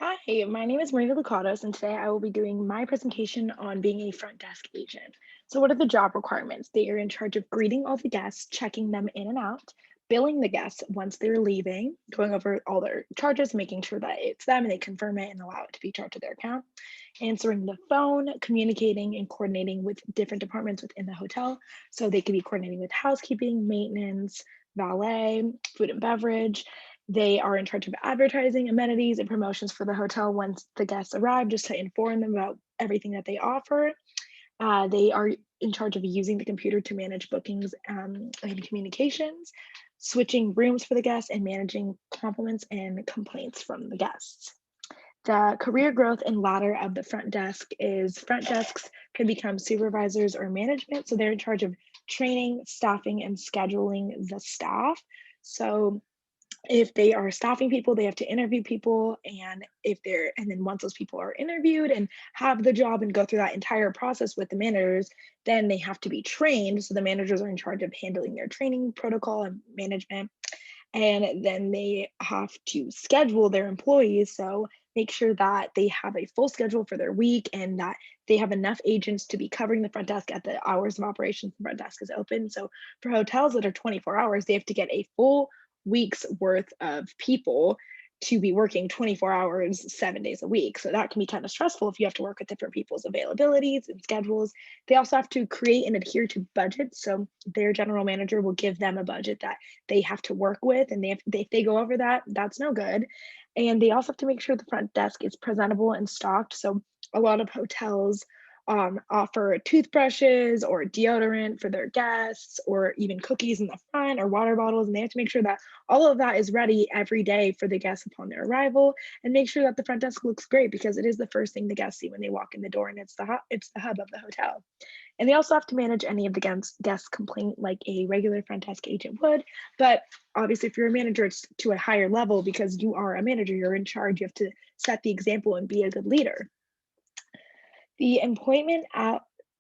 Hi, my name is Maria Lucados, and today I will be doing my presentation on being a front desk agent. So, what are the job requirements? They are in charge of greeting all the guests, checking them in and out, billing the guests once they're leaving, going over all their charges, making sure that it's them and they confirm it and allow it to be charged to their account, answering the phone, communicating and coordinating with different departments within the hotel. So, they could be coordinating with housekeeping, maintenance, valet, food and beverage. They are in charge of advertising, amenities, and promotions for the hotel once the guests arrive, just to inform them about everything that they offer. They are in charge of using the computer to manage bookings and communications, switching rooms for the guests, and managing compliments and complaints from the guests. The career growth and ladder of the front desk is front desks can become supervisors or management. So they're in charge of training, staffing, and scheduling the staff. So if they are staffing people, they have to interview people. And then once those people are interviewed and have the job and go through that entire process with the managers, then they have to be trained. So the managers are in charge of handling their training protocol and management. And then they have to schedule their employees. So make sure that they have a full schedule for their week and that they have enough agents to be covering the front desk at the hours of operations the front desk is open. So for hotels that are 24 hours, they have to get a full week's worth of people to be working 24 hours, 7 days a week. So that can be kind of stressful if you have to work with different people's availabilities and schedules. They also have to create and adhere to budgets. So their general manager will give them a budget that they have to work with, and if they go over that, that's no good. And they also have to make sure the front desk is presentable and stocked. So a lot of hotels offer toothbrushes or deodorant for their guests, or even cookies in the front or water bottles, and they have to make sure that all of that is ready every day for the guests upon their arrival, and make sure that the front desk looks great because it is the first thing the guests see when they walk in the door, and it's the hub of the hotel. And they also have to manage any of the guest complaint like a regular front desk agent would. But obviously, if you're a manager, it's to a higher level because you are a manager, you're in charge, you have to set the example and be a good leader. The employment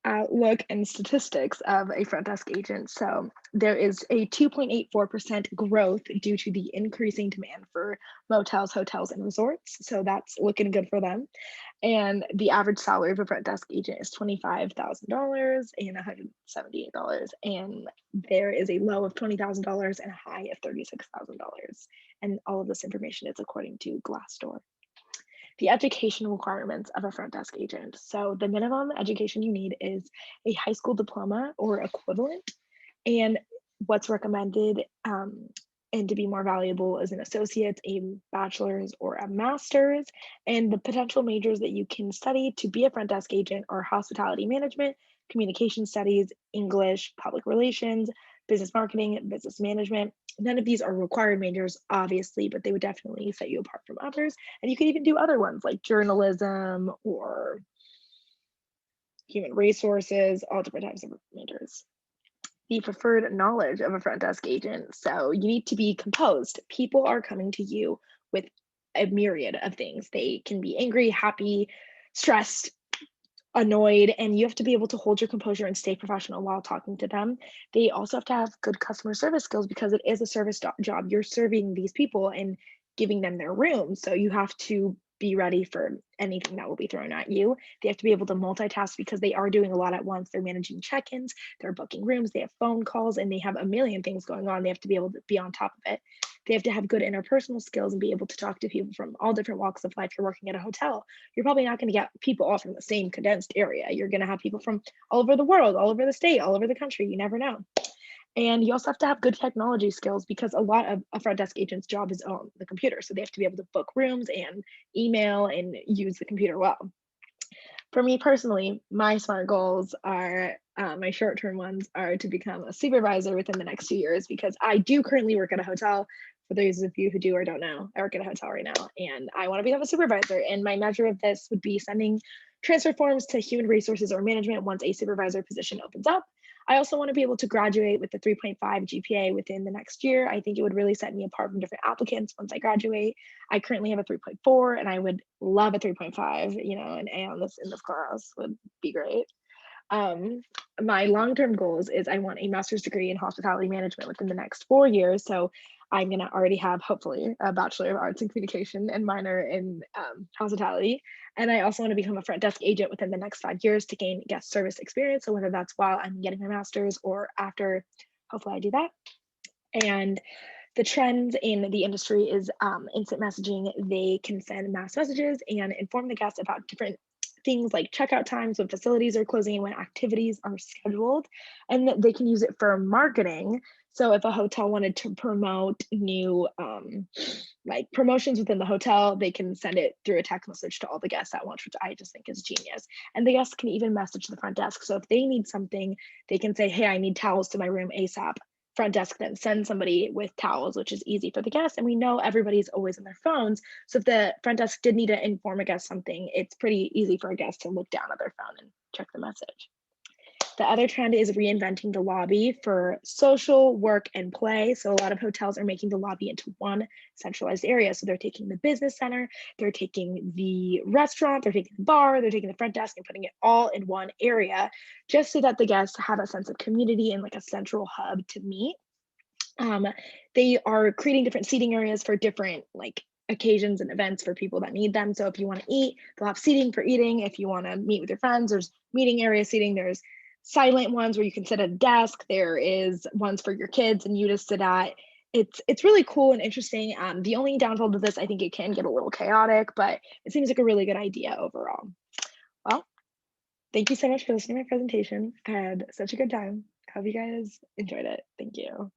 outlook and statistics of a front desk agent. So there is a 2.84% growth due to the increasing demand for motels, hotels, and resorts. So that's looking good for them. And the average salary of a front desk agent is $25,000 and $178. And there is a low of $20,000 and a high of $36,000. And all of this information is according to Glassdoor. The education requirements of a front desk agent. So the minimum education you need is a high school diploma or equivalent. And what's recommended and to be more valuable is an associate's, a bachelor's, or a master's. And the potential majors that you can study to be a front desk agent are hospitality management, communication studies, English, public relations, business marketing, business management. None of these are required majors, obviously, but they would definitely set you apart from others. And you could even do other ones like journalism or human resources, all different types of majors. The preferred knowledge of a front desk agent. So you need to be composed. People are coming to you with a myriad of things. They can be angry, happy, stressed, annoyed, and you have to be able to hold your composure and stay professional while talking to them. They also have to have good customer service skills because it is a job. You're serving these people and giving them their room. So you have to be ready for anything that will be thrown at you. They have to be able to multitask because they are doing a lot at once. They're managing check ins, they're booking rooms, they have phone calls, and they have a million things going on. They have to be able to be on top of it. They have to have good interpersonal skills and be able to talk to people from all different walks of life. You're working at a hotel, you're probably not going to get people all from the same condensed area. You're going to have people from all over the world, all over the state, all over the country. You never know. And you also have to have good technology skills because a lot of a front desk agent's job is on the computer. So they have to be able to book rooms and email and use the computer well. For me personally, my smart goals are my short term ones are to become a supervisor within the next 2 years because I do currently work at a hotel. For those of you who do or don't know, I work at a hotel right now and I want to become a supervisor. And my measure of this would be sending transfer forms to human resources or management once a supervisor position opens up. I also want to be able to graduate with a 3.5 GPA within the next year. I think it would really set me apart from different applicants once I graduate. I currently have a 3.4 and I would love a 3.5, an A on this in this class would be great. Um, my long-term goals is I want a master's degree in hospitality management within the next 4 years. So I'm gonna already have, hopefully, a Bachelor of Arts in Communication and minor in hospitality. And I also want to become a front desk agent within the next 5 years to gain guest service experience. So whether that's while I'm getting my master's or after, hopefully I do that. And the trends in the industry is instant messaging. They can send mass messages and inform the guests about different things like checkout times, when facilities are closing, and when activities are scheduled. And they can use it for marketing. So if a hotel wanted to promote new like promotions within the hotel, they can send it through a text message to all the guests at once, which I just think is genius. And the guests can even message the front desk. So if they need something, they can say, hey, I need towels to my room ASAP. Front desk then sends somebody with towels, which is easy for the guests. And we know everybody's always on their phones. So if the front desk did need to inform a guest something, it's pretty easy for a guest to look down at their phone and check the message. The other trend is reinventing the lobby for social, work, and play. So a lot of hotels are making the lobby into one centralized area. So they're taking the business center, they're taking the restaurant, they're taking the bar, they're taking the front desk and putting it all in one area just so that the guests have a sense of community and like a central hub to meet. Um, they are creating different seating areas for different like occasions and events for people that need them. So if you want to eat, they'll have seating for eating. If you want to meet with your friends, there's meeting area seating. There's silent ones where you can sit at a desk. There is ones for your kids and you to sit at. It's really cool and interesting. The only downfall to this, I think it can get a little chaotic, but it seems like a really good idea overall. Well, thank you so much for listening to my presentation. I had such a good time. I hope you guys enjoyed it. Thank you.